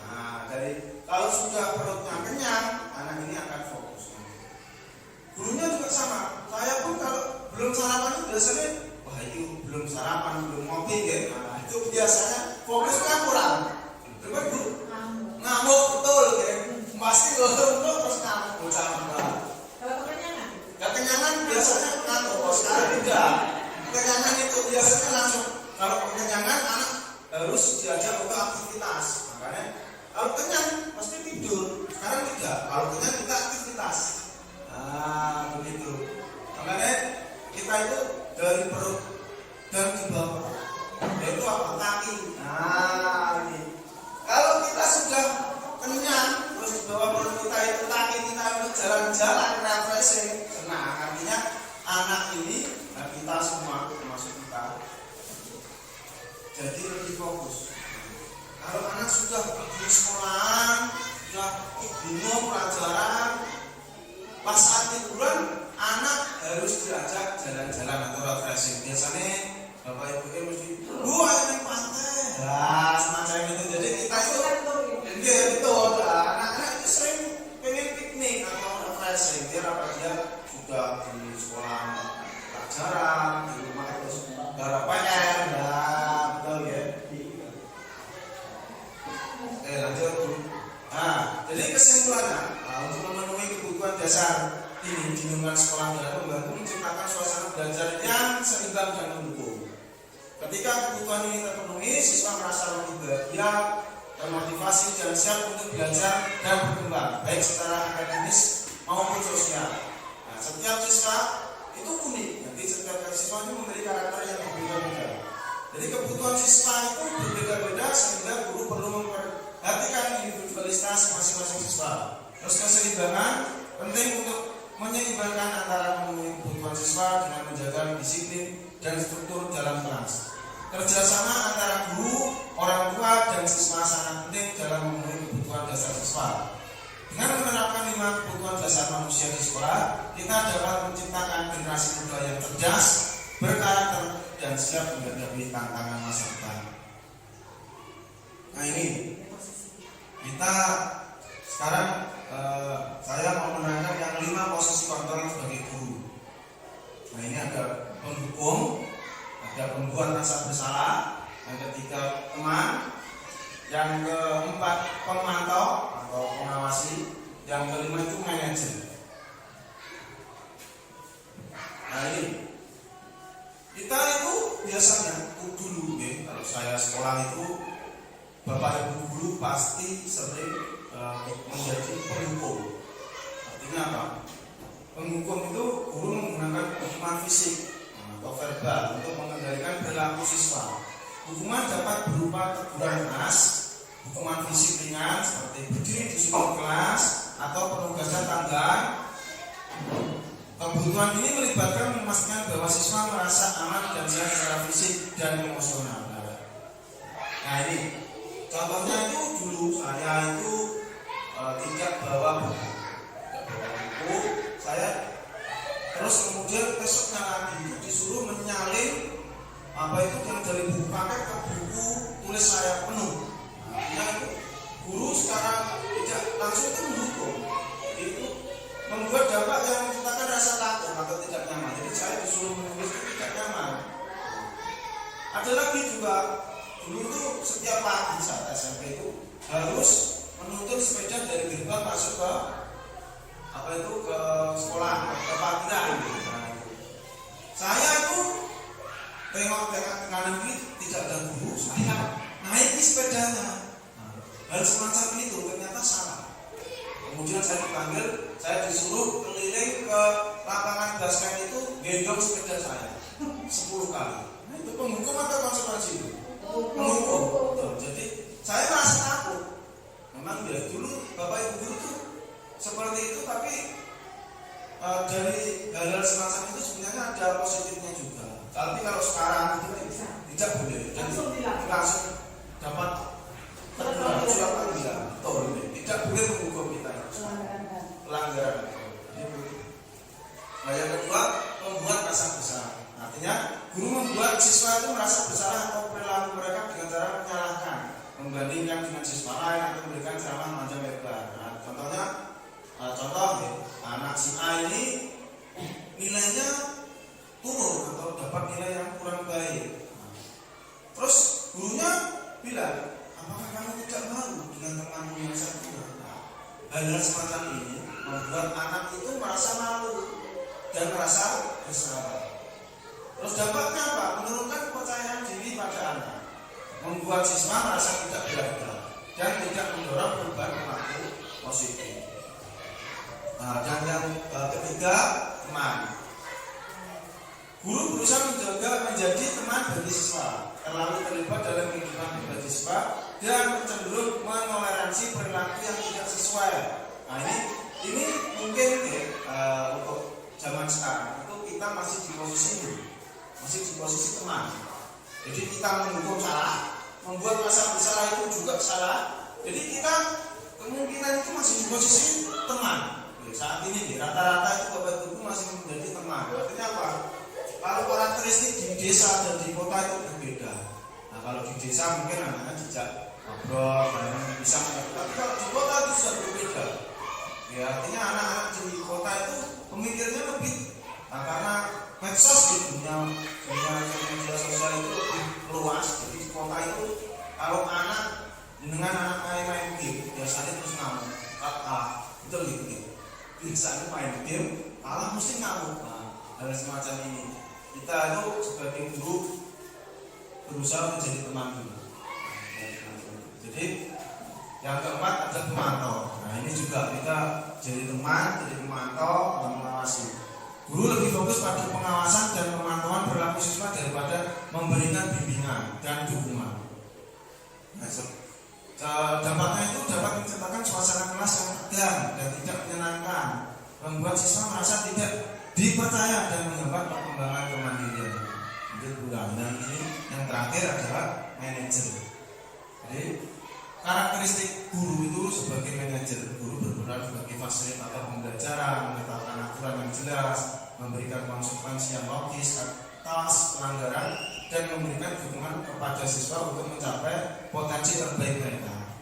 Nah dari kalau sudah perutnya kenyang, anak ini akan fokus. Gurunya juga sama. Saya pun kalau belum sarapan itu biasanya wah itu belum sarapan, belum ngopi gitu. Nah itu biasanya fokusnya kurang. Coba Bu, ngamuk betul ya. Pasti untuk terus ngamuk bercanda. Kalau kekenyangan? Kekenyangan biasanya ngantuk, kalau sekarang tidak. Kekenyangan itu biasanya langsung. Kalau kekenyangan anak harus diajak untuk aktivitas. Makanya kalau kenyang pasti tidur. Sekarang tidak. Kalau kenyang kita aktivitas. Nah begitu. Makanya kita itu dari perut dan di bawah. Yaitu apa? Kaki. Nah ini. Kalau kita sudah kenyang, terus di bawah perut kita itu kaki kita untuk jalan-jalan refreshing. Nah artinya anak ini kita semua termasuk kita jadi lebih fokus. Kalau anak sudah di sekolahan, sudah bingung pelajaran, pas saat liburan anak harus diajak jalan-jalan atau refreshing. Biasanya bapak ibu mesti, Bu ayo naik pantai. Nah semacam itu. Jadi kita itu betul. Anak-anak itu sering pengen piknik atau refreshing. Dia apa dia sudah di sekolah pelajaran, di rumah terus gara PR. Nah betul ya. Lanjut. Nah jadi kesimpulannya untuk memenuhi kebutuhan dasar ini di lingkungan sekolah dan membantu menciptakan suasana belajar yang seimbang dan mendukung. Ketika kebutuhan ini terpenuhi, siswa merasa lebih bahagia, termotivasi dan siap untuk belajar dan berkembang, baik secara akademis maupun sosial. Nah, setiap siswa itu unik, jadi setiap siswa itu memiliki karakter yang berbeda-beda. Jadi kebutuhan siswa itu berbeda-beda sehingga guru perlu memperhatikan individualitas prestasi masing-masing siswa. Terus keseimbangan penting untuk menyeimbangkan antara memenuhi kebutuhan siswa dengan menjaga disiplin dan struktur dalam kelas. Kerjasama antara guru, orang tua, dan siswa sangat penting dalam memenuhi kebutuhan dasar siswa. Dengan menerapkan 5 kebutuhan dasar manusia di sekolah, kita dapat menciptakan generasi muda yang cerdas, berkarakter, dan siap menghadapi tantangan masa depan. Nah ini, kita sekarang saya mau menerangkan yang 5 posisi kontrol sebagai guru. Nah ini ada pendukung, ada pembuat rasa bersalah, yang ketiga teman, yang keempat pemantau atau pengawasi, yang kelima itu manajer. Nah ini kita itu biasanya dulu kalau saya sekolah itu bapak ibu guru pasti sering menjadi pendukung. Artinya apa? Pendukung itu guru menggunakan hukuman fisik atau verbal untuk mengendalikan perilaku siswa. Hukuman dapat berupa teguran keras, hukuman fisik ringan seperti berdiri di sudut kelas atau penugasan tambahan. Kebutuhan ini melibatkan memastikan bahwa siswa merasa aman dan sehat secara fisik dan emosional. Nah ini contohnya itu dulu saya itu tidak bawa buku, saya terus kemudian besoknya lagi itu disuruh menyalin apa itu yang dari buku paket ke buku tulis saya penuh. Nah itu guru sekarang tidak langsung itu mendukung, itu membuat dampak yang menciptakan rasa takut atau tidak nyaman. Jadi saya disuruh menulis itu tidak nyaman. Ada lagi juga dulu itu setiap pagi saat SMP itu harus menuntun sepeda dari gerbang masuk ke apa itu ke sekolah, ke parkiran. Nah, saya itu tengok kanan kiri tidak ada guru, saya naiki sepedanya. Nah, hal semacam itu ternyata salah. Kemudian saya dipanggil, saya disuruh keliling ke lapangan basket itu gendong sepeda saya 10 kali. Nah, itu penghukum atau konsekuensi itu? Penghukum. Jadi saya merasa takut. Memang ya dulu bapak ibu guru itu seperti itu, tapi dari hal-hal semacam itu sebenarnya ada positifnya juga. Tapi kalau sekarang itu tidak boleh dan langsung dapat teguran surat panggilan. Tidak boleh menghukum kita pelanggaran. Nah yang kedua, membuat rasa bersalah. Artinya guru membuat siswa itu merasa bersalah atau perilaku mereka dengan cara menyalahkan, membandingkan dengan siswa lain atau memberikan ceramah panjang lebar. Nah, contohnya contoh ya, anak si A ini nilainya turun atau dapat nilai yang kurang baik. Terus gurunya bilang, apakah kamu tidak malu dengan temanmu yang sempurna? Hal-hal semacam ini membuat anak itu merasa malu dan merasa bersalah. Terus dampaknya apa? Menurunkan kepercayaan diri pada anak, membuat siswa merasa tidak berharga dan tidak mendorong perubahan perilaku positif. Nah, dan yang ketiga, teman. Guru berusaha menjadi teman bagi siswa, terlalu terlibat dalam kehidupan pribadi siswa dan cenderung menoleransi perilaku yang tidak sesuai. Nah ini mungkin untuk zaman sekarang itu kita masih di posisi teman. Jadi kita mendukung salah, membuat rasa bersalah itu juga salah. Jadi kita kemungkinan itu masih di posisi teman. Saat ini rata-rata itu bapak ibu masih menjadi teman. Artinya apa? Kalau karakteristik di desa dan di kota itu berbeda. Nah kalau di desa mungkin anak-anak dijak ngobrol, bisa mengerti. Tapi kalau di kota itu sudah berbeda. Ya artinya anak-anak di kota itu pemikirnya lebih, nah, karena medsos di dunia media sosial itu lebih luas. Jadi di kota itu kalau anak dengan anak main game biasanya terus ngamuk, itu gitu. Biasanya main game malah mesti ngamuk. Nah, hal semacam ini kita itu sebagai guru berusaha menjadi teman dulu. Jadi yang keempat ada pemantau. Nah ini juga kita jadi teman, jadi pemantau dan mengawasi. Guru lebih fokus pada pengawasan dan pemantauan perilaku siswa daripada memberikan bimbingan dan dukungan. Nah, Dampaknya itu dapat menciptakan suasana kelas yang tegang dan tidak menyenangkan, membuat siswa merasa tidak dipercaya dan menghambat perkembangan kemandirian. Itu dua. Dan ini yang terakhir adalah manajer. Jadi karakteristik guru itu sebagai manajer. Guru berperan sebagai fasilitator pembelajaran, menetapkan aturan yang jelas, memberikan konsekuensi yang logis atas pelanggaran, dan memberikan dukungan kepada siswa untuk mencapai potensi terbaik mereka.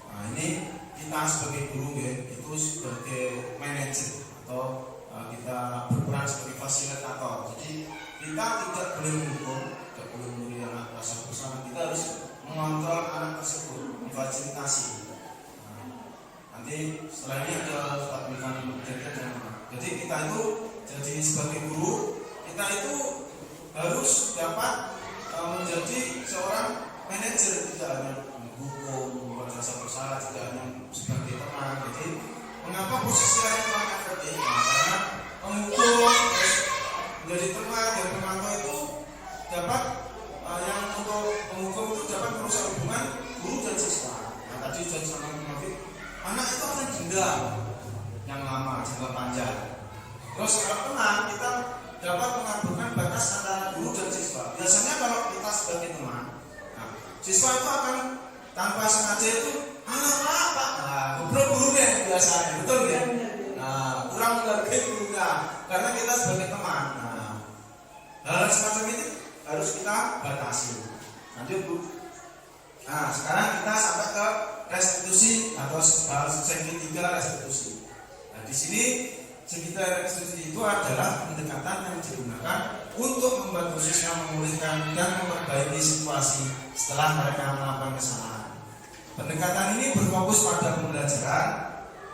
Nah, ini kita sebagai guru ya, itu sebagai manajer atau kita berperan sebagai fasilitator. Jadi kita tidak boleh menghukum, tidak boleh memberi anak rasa bersalah. Kita harus mengontrol anak tersebut, memfasilitasi. Nah, nanti setelah ini ada stabilan dan jadi kita itu jadi sebagai guru kita itu harus dapat menjadi seorang manajer, tidak hanya menghukum, membuat rasa bersalah, tidak hanya sebagai teman. Jadi mengapa posisi lain kurang efektif? Karena menghukum terus menjadi teman dan pemantau itu dapat yang untuk menghukum itu dapat merusak hubungan guru dan siswa. Nah, tadi sudah disampaikan anak itu akan dendam yang lama, jangka panjang. Terus kalau tenang kita dapat mengaburkan batas antara guru dan siswa. Biasanya kalau kita sebagai teman, nah, siswa itu akan tanpa sengaja itu apa? Nah, ngobrol gurunya biasanya, betul ya? Nah, kurang menghargai gurunya karena kita sebagai teman. Nah, hal semacam ini harus kita batasi. Nanti Bu. Nah, sekarang kita sampai ke restitusi atau segi 3 restitusi. Nah, di sini segi restitusi itu adalah pendekatan yang digunakan untuk membantu siswa memulihkan dan memperbaiki situasi setelah mereka melakukan kesalahan. Pendekatan ini berfokus pada pembelajaran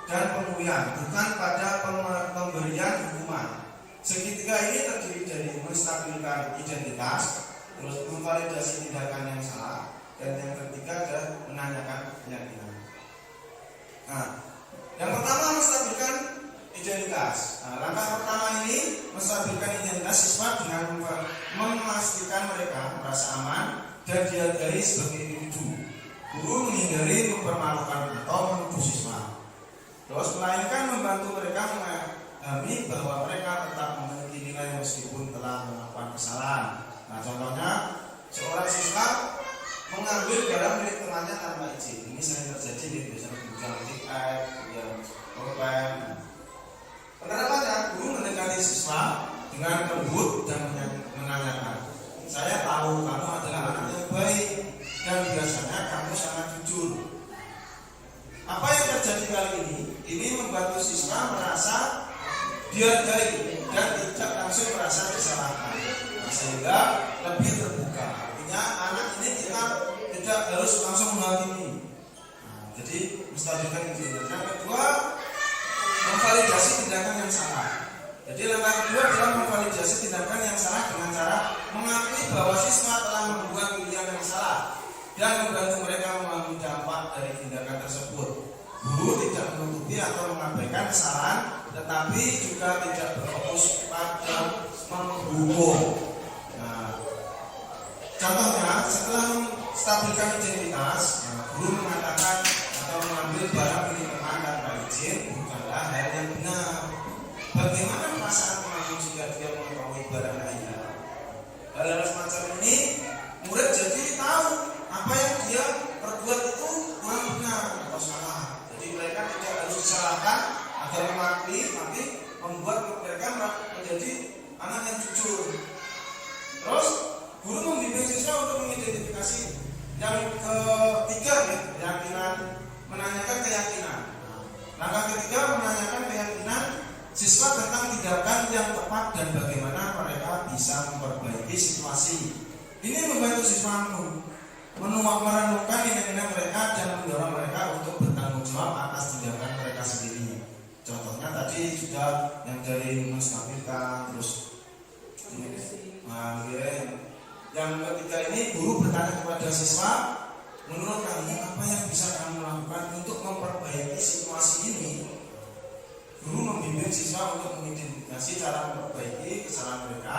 dan pemulihan, bukan pada pemberian hukuman. Segitiga ini terdiri dari menstabilkan identitas, terus memvalidasi tindakan yang salah, dan yang ketiga adalah menanyakan keyakinan. Nah, yang pertama menstabilkan identitas. Nah, langkah pertama ini menstabilkan identitas siswa dengan memastikan mereka merasa aman dan dihargai sebagai individu. Guru menghindari mempermalukan atau menuduh siswa. Terus melainkan membantu mereka memahami bahwa mereka tetap memiliki nilai meskipun telah melakukan kesalahan. Nah, contohnya seorang siswa mengambil barang milik temannya tanpa izin. Ini sering terjadi di biasanya bukan tiket, kemudian pulpen. Penerapannya, guru mendekati siswa dengan lembut dan menanyakan, saya tahu kamu adalah anak yang baik dan biasanya kamu sangat jujur. Apa yang terjadi kali ini? Ini membantu siswa merasa dihargai dan tidak langsung merasa disalahkan, sehingga lebih terbuka. Artinya anak ini kita tidak harus langsung menghakimi. Nah, jadi menstabilkan identitas. Yang kedua, memvalidasi tindakan yang salah. Jadi langkah kedua adalah memvalidasi tindakan yang salah dengan cara mengakui bahwa siswa telah membuat pilihan yang salah dan membantu mereka memahami dampak dari tindakan tersebut. Guru tidak menutupi atau mengabaikan kesalahan, tetapi juga tidak berfokus pada menghukum. Nah, contohnya setelah menstabilkan identitas, guru mengatakan atau mengambil barang milik teman tanpa izin bukanlah hal yang benar. Bagaimana perasaan pengambil jika dia mengetahui barang lainnya? Hal-hal semacam ini murid jadi tahu apa yang dia perbuat itu kurang benar atau salah. Jadi mereka tidak harus disalahkan agar mengakui, tapi membuat mereka menjadi anak yang jujur. Terus guru membimbing siswa untuk mengidentifikasi. Yang ketiga ya, keyakinan, menanyakan keyakinan. Langkah ketiga menanyakan keyakinan siswa tentang tindakan yang tepat dan bagaimana mereka bisa memperbaiki situasi. Ini membantu siswa merenungkan nilai-nilai mereka dan mendorong mereka untuk bertanggung jawab atas tindakan mereka sendiri. Contohnya tadi sudah yang dari menstabilkan, terus yang ketiga ini guru bertanya kepada siswa, menurut kamu apa yang bisa kamu lakukan untuk memperbaiki situasi ini? Guru membimbing siswa untuk mengidentifikasi cara memperbaiki kesalahan mereka,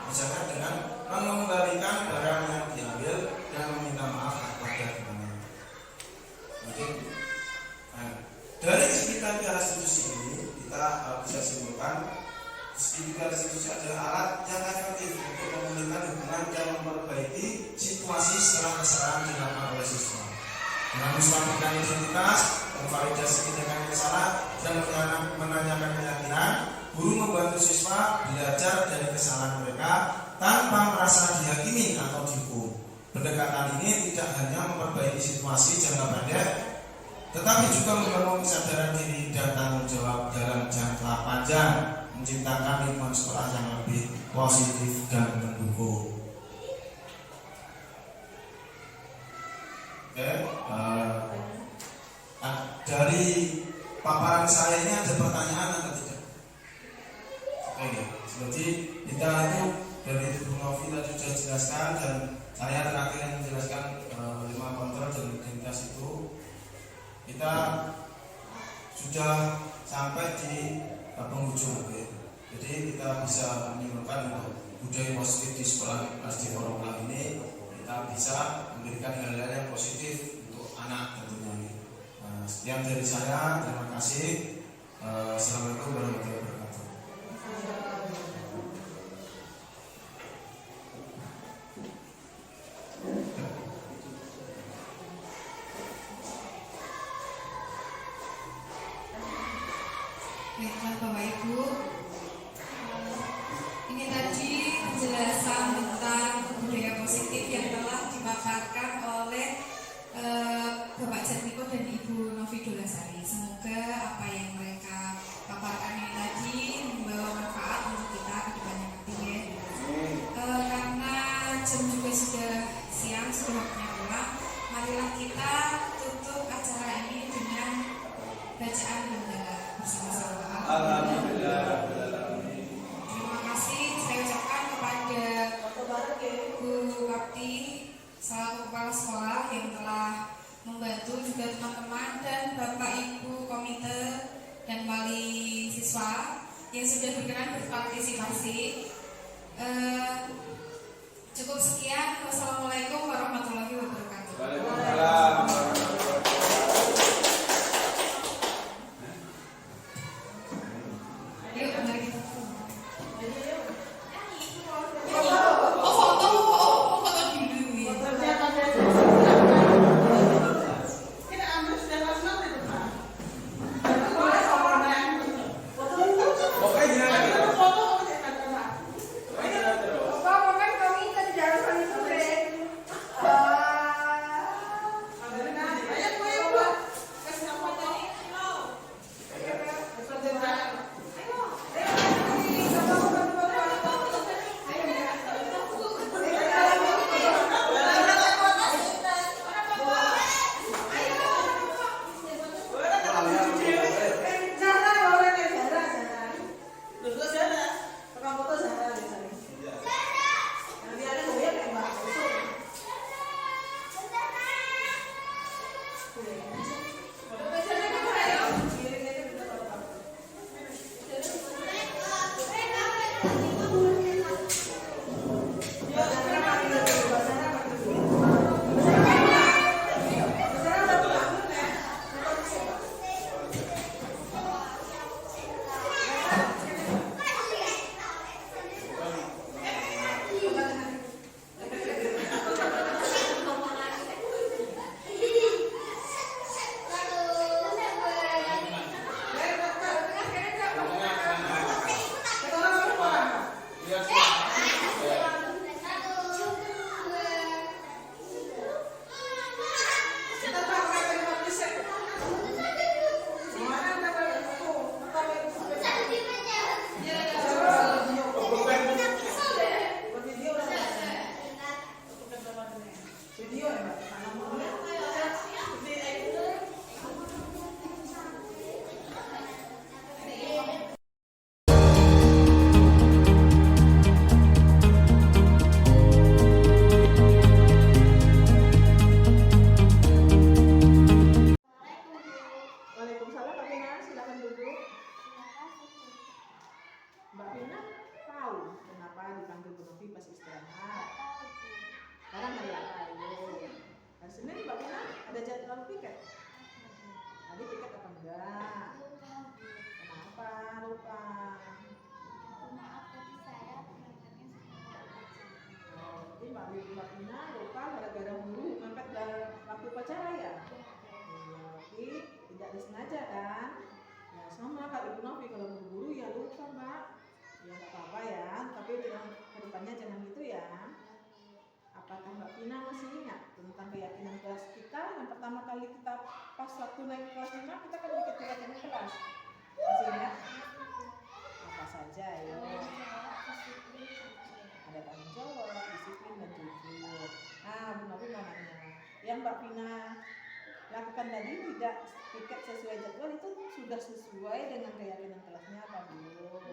misalnya dengan mengembalikan barang yang diambil dan meminta maaf kepada temannya. tiga restitusi ini kita bisa simpulkan segitiga restitusi adalah alat yang efektif untuk memulihkan hubungan dan memperbaiki situasi setelah kesalahan dilakukan oleh siswa. Dengan menstabilkan identitas, memvalidasi tindakan yang salah, dan menanyakan keyakinan, guru membantu siswa belajar dari kesalahan mereka tanpa merasa dihakimi atau dihukum. Pendekatan ini tidak hanya memperbaiki situasi jangka pendek, tetapi juga membangun kesadaran diri dan tanggung jawab dalam jangka panjang, menciptakan lingkungan sekolah yang lebih positif dan mendukung. Dari paparan saya ini ada pertanyaan atau tidak? Oke, seperti kita itu dari Bu Novi tadi sudah jelaskan dan saya terakhir yang menjelaskan 5 kontrol dan identitas itu kita sudah sampai di penghujung. Jadi kita bisa menyimpulkan budaya positif di sekolah SD Korokla ini kita bisa memberikan hal-hal yang positif untuk anak tentunya. Sekian dari saya, terima kasih. Assalamualaikum warahmatullahi wabarakatuh. Baiklah Bapak Ibu, ini tadi penjelasan tentang budaya positif yang telah dipaparkan oleh Bapak Jatmiko dan Ibu Novi Dolasari. Semoga apa yang mereka paparkan ini tadi membawa manfaat untuk kita ke depannya nanti ya. Karena jam juga sudah siang, sudah waktunya pulang, marilah kita tutup acara ini dengan bacaan hamdalah bersama-sama. Alhamdulillah. Terima kasih saya ucapkan kepada Bu Kapti selaku kepala sekolah yang telah membantu juga teman-teman dan Bapak Ibu komite dan wali siswa yang sudah berkenan berpartisipasi. Cukup sekian. Wassalamualaikum warahmatullahi wabarakatuh. Waalaikumsalam. Yuk, mari kita Mbak Tina lupa gara-gara dulu mepet dalam waktu upacara ya. Tapi tidak disengaja kan? Ya sama Kak Ibu Novi kalau buru-buru ya lupa Mbak. Ya nggak apa-apa ya, tapi jangan kedepannya jangan gitu ya. Apakah Mbak Tina masih ingat tentang keyakinan kelas kita yang pertama kali kita pas waktu naik kelas 5 kita kan bikin keyakinan kelas. Masih ingat? Apa saja ya? Ada tanggung jawab, disiplin dan jujur. Bu Novi mau nanya, yang Mbak Pina lakukan tadi tidak piket sesuai jadwal itu sudah sesuai dengan keyakinan kelasnya apa belum?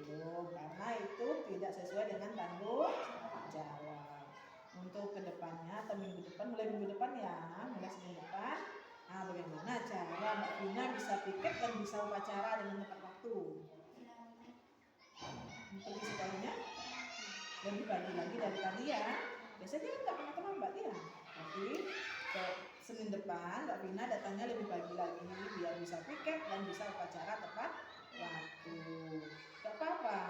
Belum, karena itu tidak sesuai dengan tanggung jawab. Untuk kedepannya atau minggu depan, mulai minggu depan ya, mulai Senin depan, bagaimana cara Mbak Pina bisa piket dan bisa upacara dengan tepat waktu? Pergi sekolahnya lebih pagi lagi dari tadi ya. Biasanya kan nggak pernah terlambat ya. Tapi ke Senin depan Mbak Pina datangnya lebih pagi lagi biar bisa piket dan bisa upacara tepat waktu. Gak apa-apa,